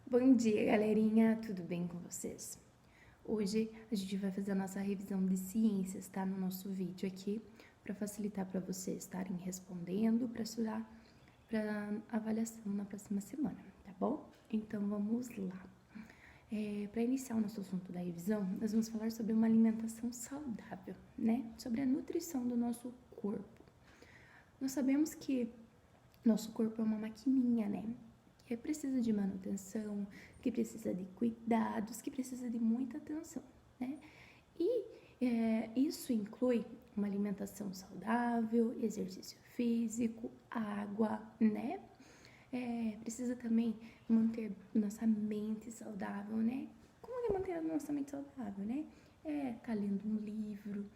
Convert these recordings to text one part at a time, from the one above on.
Bom dia, galerinha, tudo bem com vocês? Hoje a gente vai fazer a nossa revisão de ciências, tá? No nosso vídeo aqui, para facilitar para vocês estarem respondendo, para estudar para avaliação na próxima semana, tá bom? Então vamos lá. Para iniciar o nosso assunto da revisão, nós vamos falar sobre uma alimentação saudável, né? Sobre a nutrição do nosso corpo. Nós sabemos que nosso corpo é uma maquininha, né? Que precisa de manutenção, que precisa de cuidados, que precisa de muita atenção, né? E isso inclui uma alimentação saudável, exercício físico, água, né? Precisa também manter nossa mente saudável, né? Como é manter a nossa mente saudável, né? Tá lendo um livro,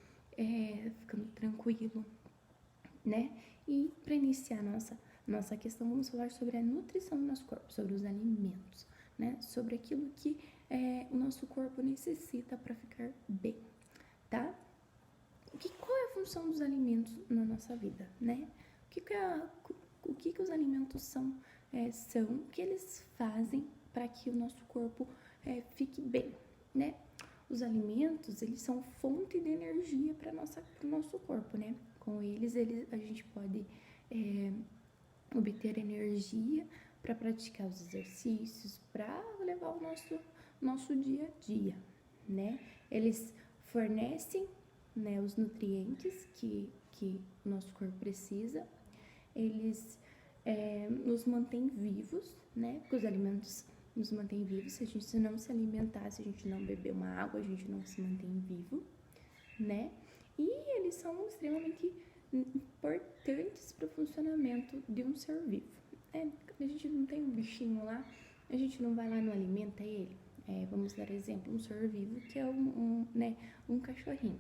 ficando tranquilo, né? E para iniciar nossa questão, vamos falar sobre a nutrição do nosso corpo, sobre os alimentos, né? Sobre aquilo que o nosso corpo necessita para ficar bem, tá? Qual é a função dos alimentos na nossa vida, né? O que os alimentos são, o que eles fazem para que o nosso corpo fique bem, né? Os alimentos, eles são fonte de energia para o nosso corpo, né? Com eles a gente pode obter energia para praticar os exercícios, para levar o nosso dia a dia, né? Eles fornecem, né, os nutrientes que o nosso corpo precisa, eles nos mantêm vivos, né? Porque os alimentos nos mantêm vivos. Se a gente não se alimentar, se a gente não beber uma água, a gente não se mantém vivo, né? E eles são extremamente importantes para o funcionamento de um ser vivo. A gente não tem um bichinho lá, a gente não vai lá e não alimenta ele. Vamos dar exemplo, um ser vivo que é um cachorrinho.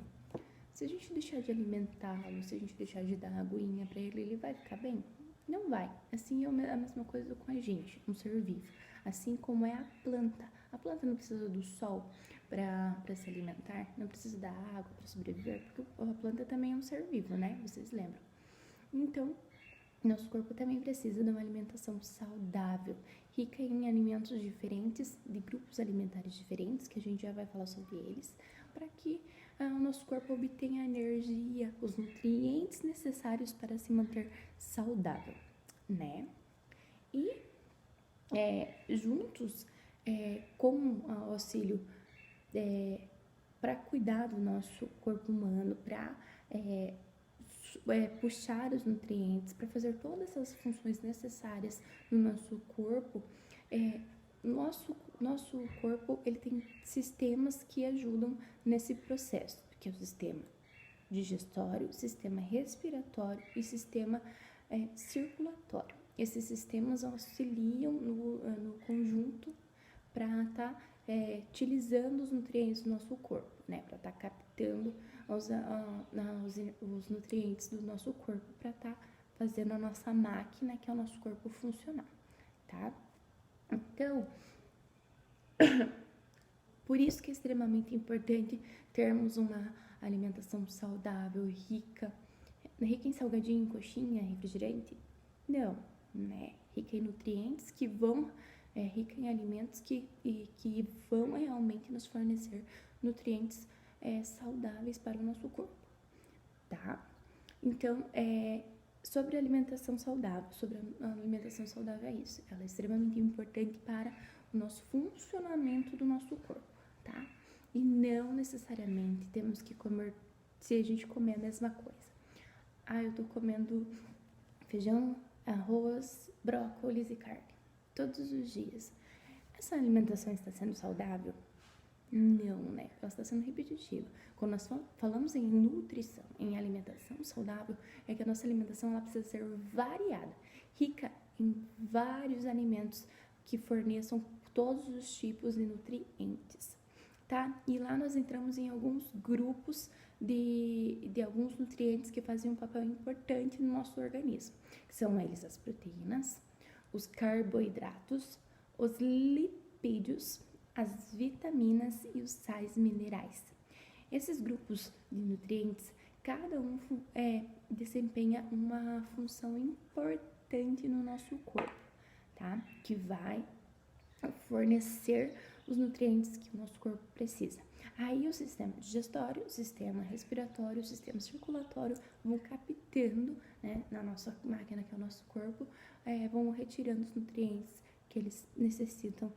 Se a gente deixar de alimentá-lo, se a gente deixar de dar aguinha para ele, ele vai ficar bem? Não vai. Assim é a mesma coisa com a gente, um ser vivo. Assim como é a planta. A planta não precisa do sol para se alimentar, não precisa da água para sobreviver, porque a planta também é um ser vivo, né? Vocês lembram? Então, nosso corpo também precisa de uma alimentação saudável, rica em alimentos diferentes, de grupos alimentares diferentes, que a gente já vai falar sobre eles, para que o nosso corpo obtenha a energia, os nutrientes necessários para se manter saudável, né? E juntos, com o auxílio para cuidar do nosso corpo humano, para puxar os nutrientes, para fazer todas essas funções necessárias no nosso corpo, nosso corpo ele tem sistemas que ajudam nesse processo, que é o sistema digestório, sistema respiratório e sistema circulatório. Esses sistemas auxiliam no conjunto para estar utilizando os nutrientes do nosso corpo, né? Para estar captando os nutrientes do nosso corpo para estar fazendo a nossa máquina, que é o nosso corpo, funcionar, tá? Então, por isso que é extremamente importante termos uma alimentação saudável, rica em salgadinho, coxinha, refrigerante? Não, né? Rica em nutrientes que vão, rica em alimentos que vão realmente nos fornecer nutrientes saudáveis para o nosso corpo, tá? Então, sobre a alimentação saudável, é isso. Ela é extremamente importante para o nosso funcionamento do nosso corpo, tá? E não necessariamente temos que comer, se a gente comer a mesma coisa. Eu tô comendo feijão, arroz, brócolis e carne todos os dias. Essa alimentação está sendo saudável? Não, né? Ela está sendo repetitiva. Quando nós falamos em nutrição, em alimentação saudável, é que a nossa alimentação ela precisa ser variada, rica em vários alimentos que forneçam todos os tipos de nutrientes, tá? E lá nós entramos em alguns grupos de alguns nutrientes que fazem um papel importante no nosso organismo, que são eles as proteínas, os carboidratos, os lipídios, as vitaminas e os sais minerais. Esses grupos de nutrientes, cada um desempenha uma função importante no nosso corpo, tá? Que vai fornecer os nutrientes que o nosso corpo precisa. Aí o sistema digestório, o sistema respiratório, o sistema circulatório vão captando, né, na nossa máquina, que é o nosso corpo, vão retirando os nutrientes que eles necessitam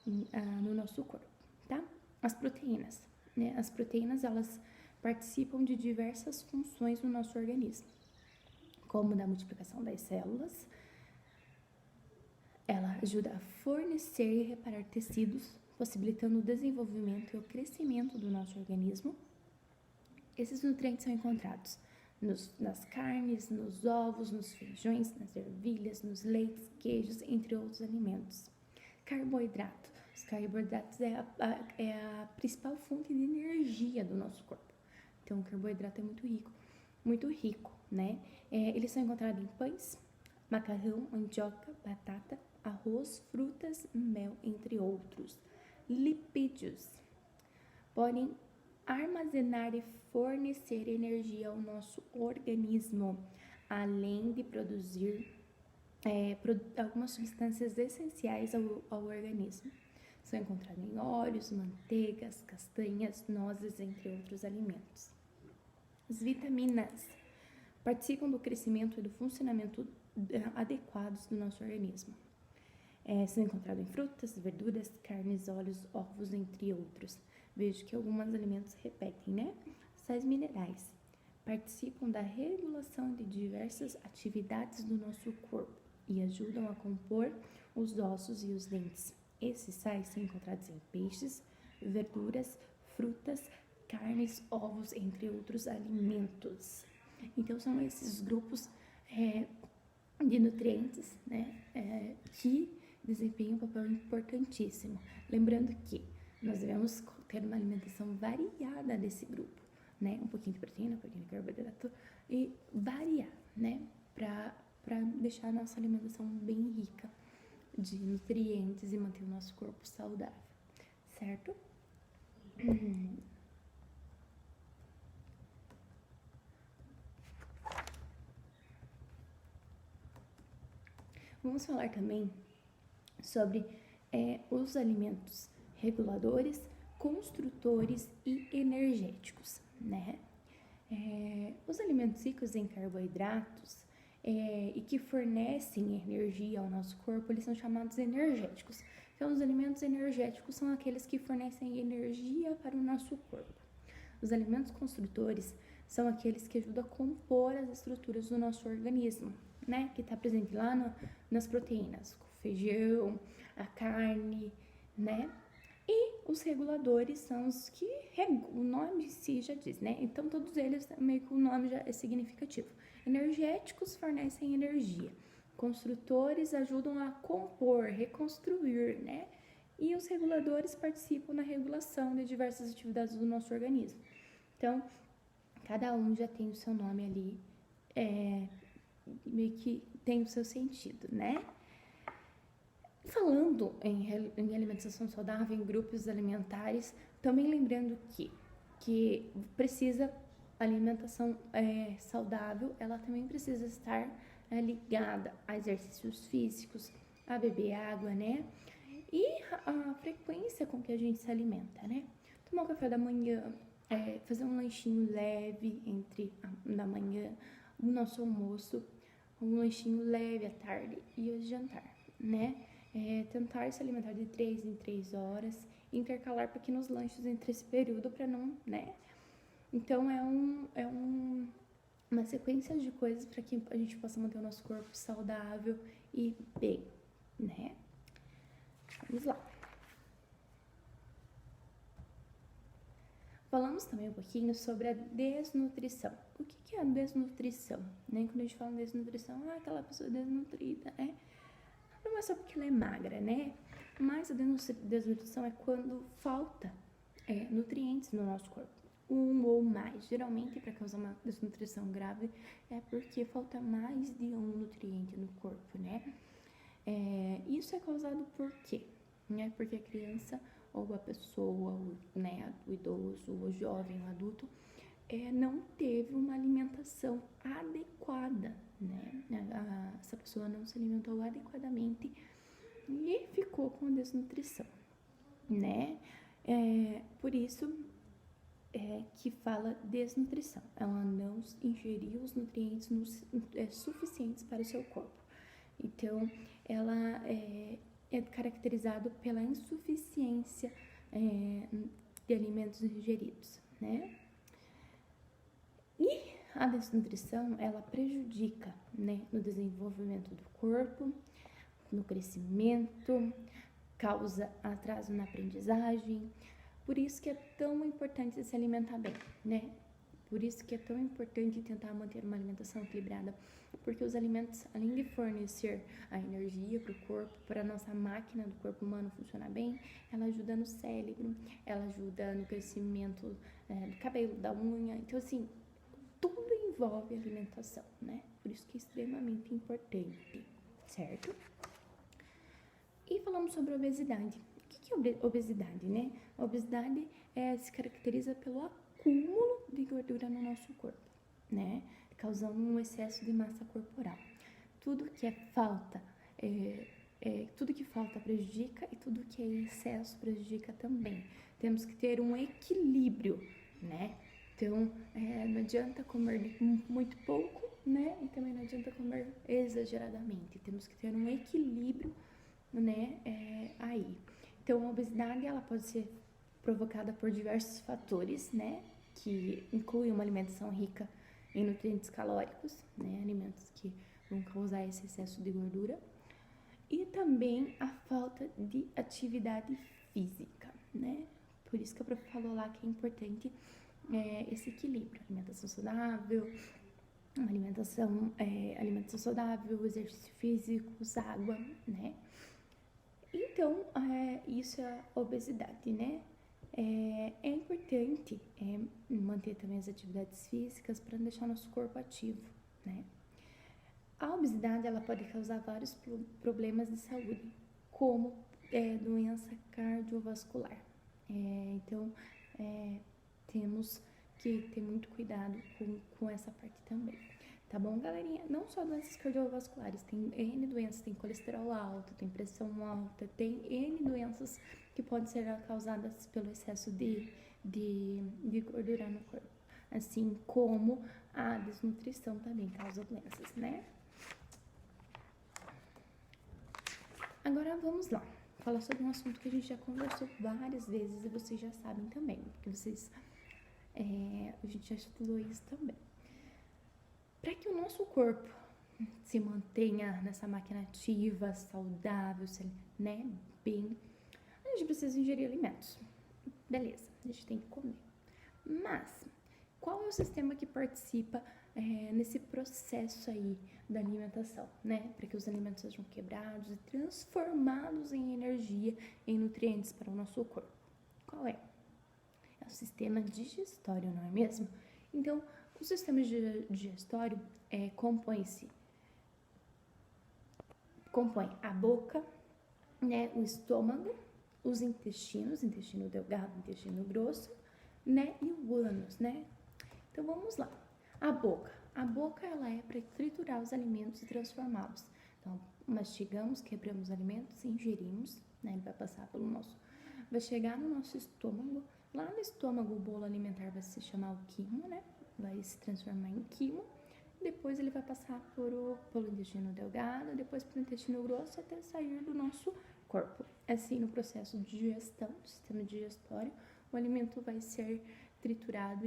no nosso corpo, tá? As proteínas, né? As proteínas, elas participam de diversas funções no nosso organismo, como da multiplicação das células. Ela ajuda a fornecer e reparar tecidos, possibilitando o desenvolvimento e o crescimento do nosso organismo. Esses nutrientes são encontrados nas carnes, nos ovos, nos feijões, nas ervilhas, nos leites, queijos, entre outros alimentos. Carboidrato. Os carboidratos é a principal fonte de energia do nosso corpo. Então, o carboidrato é muito rico, né? Eles são encontrados em pães, macarrão, mandioca, batata, arroz, frutas, mel, entre outros. Lipídios podem armazenar e fornecer energia ao nosso organismo, além de produzir algumas substâncias essenciais ao organismo. São encontrados em óleos, manteigas, castanhas, nozes, entre outros alimentos. As vitaminas participam do crescimento e do funcionamento adequados do nosso organismo. São encontrados em frutas, verduras, carnes, óleos, ovos, entre outros. Vejo que alguns alimentos repetem, né? Sais minerais participam da regulação de diversas atividades do nosso corpo e ajudam a compor os ossos e os dentes. Esses sais são encontrados em peixes, verduras, frutas, carnes, ovos, entre outros alimentos. Então, são esses grupos de nutrientes, né, que desempenham um papel importantíssimo. Lembrando que nós devemos ter uma alimentação variada desse grupo, né? Um pouquinho de proteína, um pouquinho de carboidrato e variar, né? Para deixar a nossa alimentação bem rica de nutrientes e manter o nosso corpo saudável, certo? Vamos falar também sobre os alimentos reguladores, construtores e energéticos, né? Os alimentos ricos em carboidratos e que fornecem energia ao nosso corpo, eles são chamados energéticos. Então, os alimentos energéticos são aqueles que fornecem energia para o nosso corpo. Os alimentos construtores são aqueles que ajudam a compor as estruturas do nosso organismo, né? Que está presente lá nas proteínas, o feijão, a carne, né? E os reguladores são os que o nome em si já diz, né? Então, todos eles, meio que o nome já é significativo. Energéticos fornecem energia. Construtores ajudam a compor, reconstruir, né? E os reguladores participam na regulação de diversas atividades do nosso organismo. Então, cada um já tem o seu nome ali, meio que tem o seu sentido, né? Falando em alimentação saudável, em grupos alimentares, também lembrando que precisa, a alimentação saudável, ela também precisa estar ligada a exercícios físicos, a beber água, né? E a frequência com que a gente se alimenta, né? Tomar o café da manhã, fazer um lanchinho leve da manhã, o nosso almoço, um lanchinho leve à tarde e o jantar, né? Tentar se alimentar de 3 em 3 horas, intercalar pequenos lanches entre esse período para não, né? Então, uma sequência de coisas para que a gente possa manter o nosso corpo saudável e bem, né? Vamos lá. Falamos também um pouquinho sobre a desnutrição. O que é a desnutrição? Né? Quando a gente fala em desnutrição, aquela pessoa desnutrida, né? Não é só porque ela é magra, né? Mas a desnutrição é quando falta nutrientes no nosso corpo. Um ou mais. Geralmente, para causar uma desnutrição grave, é porque falta mais de um nutriente no corpo, né? Isso é causado por quê? Né? Porque a criança ou a pessoa, né, o idoso, o jovem, o adulto, não teve uma alimentação adequada, né? Essa pessoa não se alimentou adequadamente e ficou com a desnutrição, né? Por isso que fala desnutrição. Ela não ingeriu os nutrientes suficientes para o seu corpo. Então, ela é caracterizada pela insuficiência de alimentos ingeridos, né? E a desnutrição, ela prejudica, né, no desenvolvimento do corpo, no crescimento, causa atraso na aprendizagem. Por isso que é tão importante se alimentar bem, né? Por isso que é tão importante tentar manter uma alimentação equilibrada, porque os alimentos, além de fornecer a energia para o corpo, para a nossa máquina do corpo humano funcionar bem, ela ajuda no cérebro, ela ajuda no crescimento do cabelo, da unha. Então, assim, tudo envolve alimentação, né? Por isso que é extremamente importante, certo? E falamos sobre obesidade. O que é obesidade, né? A obesidade se caracteriza pelo acúmulo de gordura no nosso corpo, né? Causando um excesso de massa corporal. Tudo que falta prejudica e tudo que é excesso prejudica também. Temos que ter um equilíbrio, né? Então, não adianta comer muito pouco, né? E também não adianta comer exageradamente. Temos que ter um equilíbrio, né? Aí. Então, a obesidade, ela pode ser provocada por diversos fatores, né? Que incluem uma alimentação rica em nutrientes calóricos, né? Alimentos que vão causar esse excesso de gordura. E também a falta de atividade física, né? Por isso que a prof falou lá que é importante esse equilíbrio, alimentação saudável, alimentação saudável, exercício físico, água, né? Então, isso é a obesidade, né? É importante manter também as atividades físicas para deixar nosso corpo ativo, né? A obesidade, ela pode causar vários problemas de saúde, como doença cardiovascular. Então, temos que ter muito cuidado com essa parte também. Tá bom, galerinha? Não só doenças cardiovasculares, tem N doenças, tem colesterol alto, tem pressão alta, tem N doenças que podem ser causadas pelo excesso de gordura no corpo. Assim como a desnutrição também causa doenças, né? Agora vamos lá, falar sobre um assunto que a gente já conversou várias vezes e vocês já sabem também, porque a gente já estudou isso também. Para que o nosso corpo se mantenha nessa máquina ativa, saudável, né, bem, a gente precisa ingerir alimentos. Beleza, a gente tem que comer. Mas, qual é o sistema que participa nesse processo aí da alimentação, né? Para que os alimentos sejam quebrados e transformados em energia, em nutrientes para o nosso corpo. Qual é? É o sistema digestório, não é mesmo? Então, o sistema digestório compõe a boca, né, o estômago, os intestinos, intestino delgado, intestino grosso, né, e o ânus, né? Então, vamos lá. A boca, ela é para triturar os alimentos e transformá-los. Então, mastigamos, quebramos os alimentos, ingerimos, né? Ele vai passar vai chegar no nosso estômago. Lá no estômago, o bolo alimentar vai se chamar o quimo, né? Vai se transformar em quimo. Depois ele vai passar pelo intestino delgado, depois pelo intestino grosso até sair do nosso corpo. Assim, no processo de digestão, do sistema digestório, o alimento vai ser triturado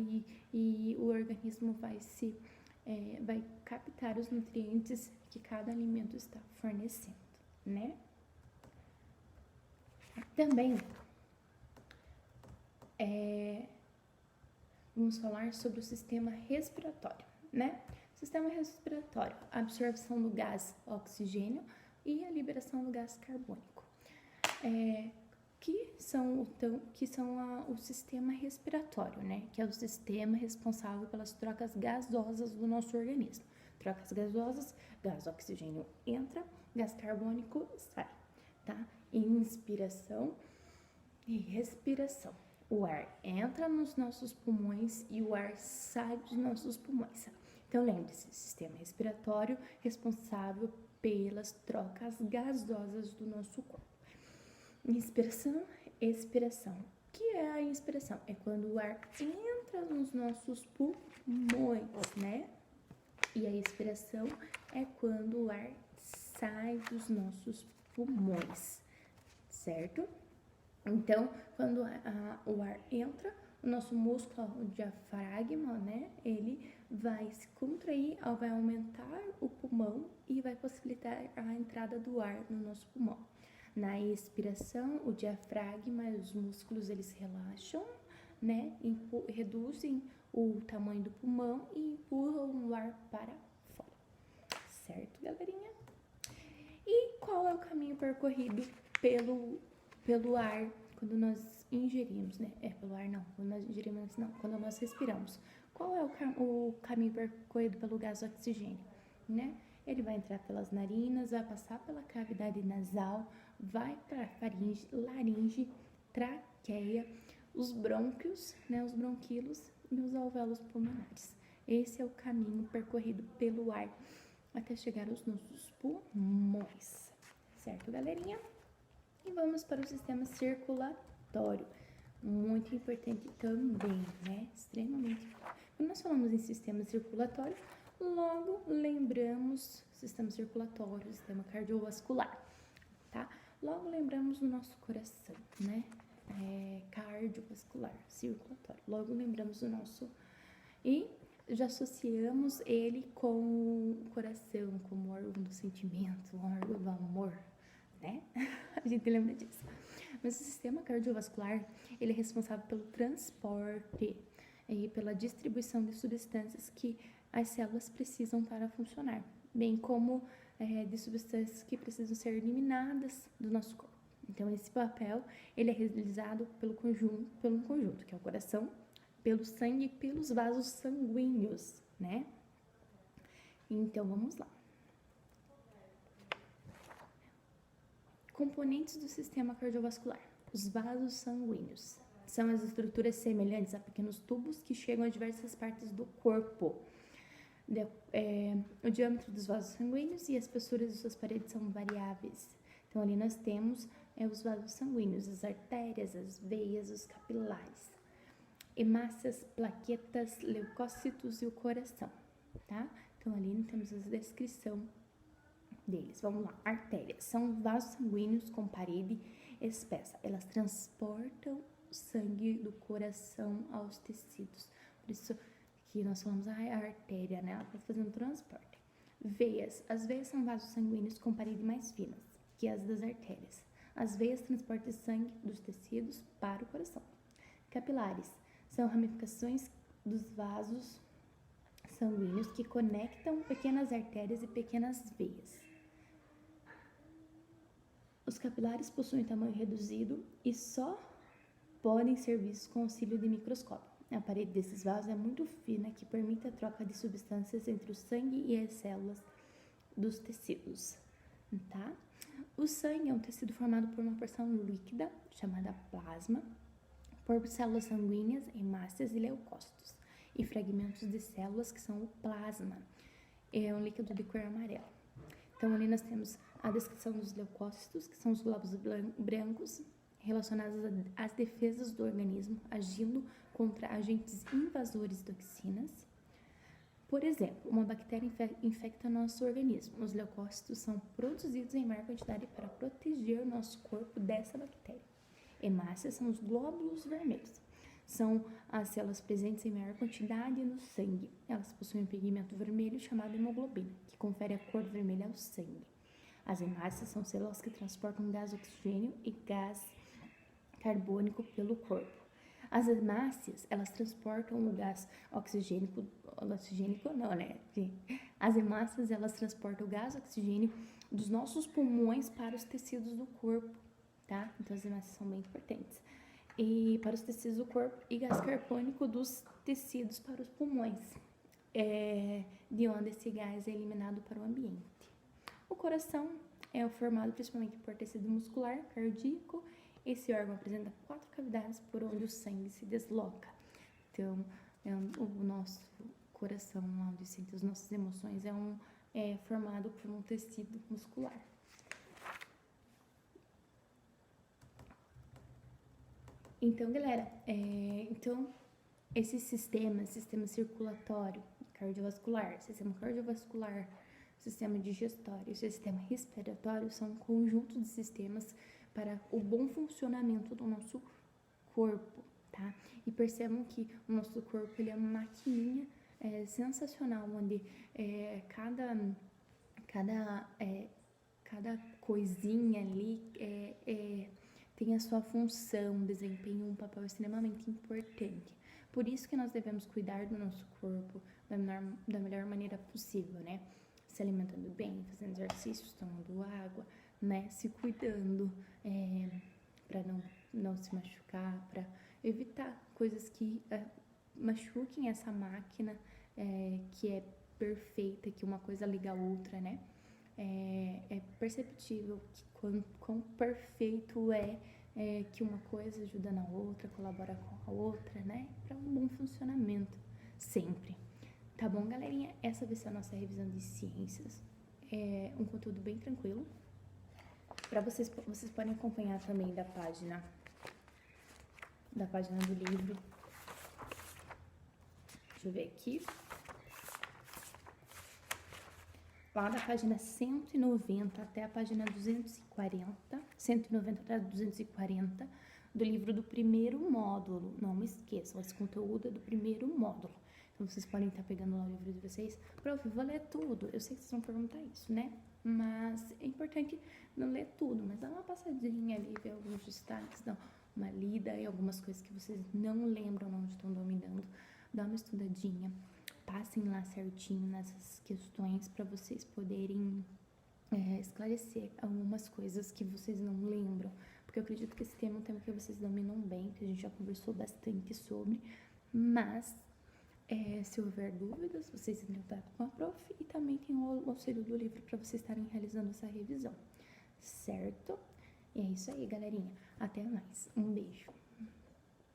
e o organismo vai captar os nutrientes que cada alimento está fornecendo, né? Também vamos falar sobre o sistema respiratório, né? Sistema respiratório, a absorção do gás oxigênio e a liberação do gás carbônico, que são o sistema respiratório, né? Que é o sistema responsável pelas trocas gasosas do nosso organismo. Trocas gasosas, gás oxigênio entra, gás carbônico sai, tá? Inspiração e respiração. O ar entra nos nossos pulmões e o ar sai dos nossos pulmões. Então, lembre-se, sistema respiratório responsável pelas trocas gasosas do nosso corpo. Inspiração, expiração. O que é a inspiração? É quando o ar entra nos nossos pulmões, né? E a expiração é quando o ar sai dos nossos pulmões, certo? Então, quando o ar entra, o nosso músculo, o diafragma, né? Ele vai se contrair, vai aumentar o pulmão e vai possibilitar a entrada do ar no nosso pulmão. Na expiração, o diafragma e os músculos, eles relaxam, né? Reduzem o tamanho do pulmão e empurram o ar para fora. Certo, galerinha? E qual é o caminho percorrido pelo ar quando nós ingerimos, né? Pelo ar não, quando nós ingerimos não, quando nós respiramos. Qual é o caminho percorrido pelo gás oxigênio, né? Ele vai entrar pelas narinas, vai passar pela cavidade nasal, vai para a faringe, laringe, traqueia, os brônquios, né? Os bronquíolos e os alvéolos pulmonares. Esse é o caminho percorrido pelo ar até chegar aos nossos pulmões. Certo, galerinha? E vamos para o sistema circulatório. Muito importante também, né? Extremamente importante. Quando nós falamos em sistema circulatório, logo lembramos sistema circulatório, sistema cardiovascular, tá? Logo lembramos do nosso coração, né? Cardiovascular, circulatório. Logo lembramos do nosso... E já associamos ele com o coração, como órgão do sentimento, órgão do amor, né? A gente lembra disso. Mas o sistema cardiovascular, ele é responsável pelo transporte e pela distribuição de substâncias que as células precisam para funcionar, bem como de substâncias que precisam ser eliminadas do nosso corpo. Então, esse papel, ele é realizado pelo conjunto, que é o coração, pelo sangue e pelos vasos sanguíneos, né? Então, vamos lá. Componentes do sistema cardiovascular. Os vasos sanguíneos são as estruturas semelhantes a pequenos tubos que chegam a diversas partes do corpo. O diâmetro dos vasos sanguíneos e a espessura de suas paredes são variáveis. Então, ali nós temos os vasos sanguíneos, as artérias, as veias, os capilares, hemácias, plaquetas, leucócitos e o coração, tá? Então, ali temos a descrição deles. Vamos lá. Artérias são vasos sanguíneos com parede espessa. Elas transportam o sangue do coração aos tecidos. Por isso que nós falamos a artéria, né? Ela está fazendo transporte. Veias. As veias são vasos sanguíneos com parede mais finas que as das artérias. As veias transportam sangue dos tecidos para o coração. Capilares são ramificações dos vasos sanguíneos que conectam pequenas artérias e pequenas veias. Os capilares possuem tamanho reduzido e só podem ser vistos com auxílio de microscópio. A parede desses vasos é muito fina, que permite a troca de substâncias entre o sangue e as células dos tecidos, tá? O sangue é um tecido formado por uma porção líquida, chamada plasma, por células sanguíneas, hemácias e leucócitos, e fragmentos de células, que são o plasma. É um líquido de cor amarela. Então, ali nós temos a descrição dos leucócitos, que são os glóbulos brancos relacionados às defesas do organismo, agindo contra agentes invasores de toxinas. Por exemplo, uma bactéria infecta nosso organismo. Os leucócitos são produzidos em maior quantidade para proteger o nosso corpo dessa bactéria. Hemácias são os glóbulos vermelhos. São as células presentes em maior quantidade no sangue. Elas possuem um pigmento vermelho chamado hemoglobina, que confere a cor vermelha ao sangue. As hemácias são células que transportam gás oxigênio e gás carbônico pelo corpo. As hemácias, elas transportam o gás oxigênico não, né? As hemácias, elas transportam o gás oxigênio dos nossos pulmões para os tecidos do corpo, tá? Então, as hemácias são bem importantes. E para os tecidos do corpo, e gás carbônico dos tecidos para os pulmões, de onde esse gás é eliminado para o ambiente. O coração é formado principalmente por tecido muscular, cardíaco. Esse órgão apresenta 4 cavidades por onde o sangue se desloca. Então, o nosso coração, onde sente as nossas emoções, é formado por um tecido muscular. Então, galera, então esses sistemas, sistema circulatório, cardiovascular, sistema digestório e sistema respiratório são um conjunto de sistemas para o bom funcionamento do nosso corpo, tá? E percebam que o nosso corpo ele é uma maquininha sensacional, onde cada coisinha ali tem a sua função, desempenha um papel extremamente importante. Por isso que nós devemos cuidar do nosso corpo da melhor maneira possível, né? Se alimentando bem, fazendo exercícios, tomando água, né? Se cuidando para não se machucar, para evitar coisas que machuquem essa máquina que é perfeita, que uma coisa liga a outra, né? É perceptível que quão perfeito que uma coisa ajuda na outra, colabora com a outra, né? Para um bom funcionamento, sempre. Tá bom, galerinha? Essa vai ser a nossa revisão de ciências. É um conteúdo bem tranquilo. Para vocês podem acompanhar também da página do livro. Deixa eu ver aqui. Lá da página 190 até a página 240, 190 até 240, do livro do primeiro módulo. Não me esqueçam, esse conteúdo é do primeiro módulo. Então, vocês podem estar pegando lá o livro de vocês. Prof, vou ler tudo. Eu sei que vocês vão perguntar isso, né? Mas é importante não ler tudo, mas dá uma passadinha ali, ver alguns destaques, dá uma lida e algumas coisas que vocês não lembram, não estão dominando. Dá uma estudadinha. Passem lá certinho nessas questões para vocês poderem esclarecer algumas coisas que vocês não lembram, porque eu acredito que esse tema é um tema que vocês dominam bem, que a gente já conversou bastante sobre, mas se houver dúvidas, vocês entram em contato com a prof e também tem o auxílio do livro para vocês estarem realizando essa revisão, certo? E é isso aí, galerinha. Até mais. Um beijo.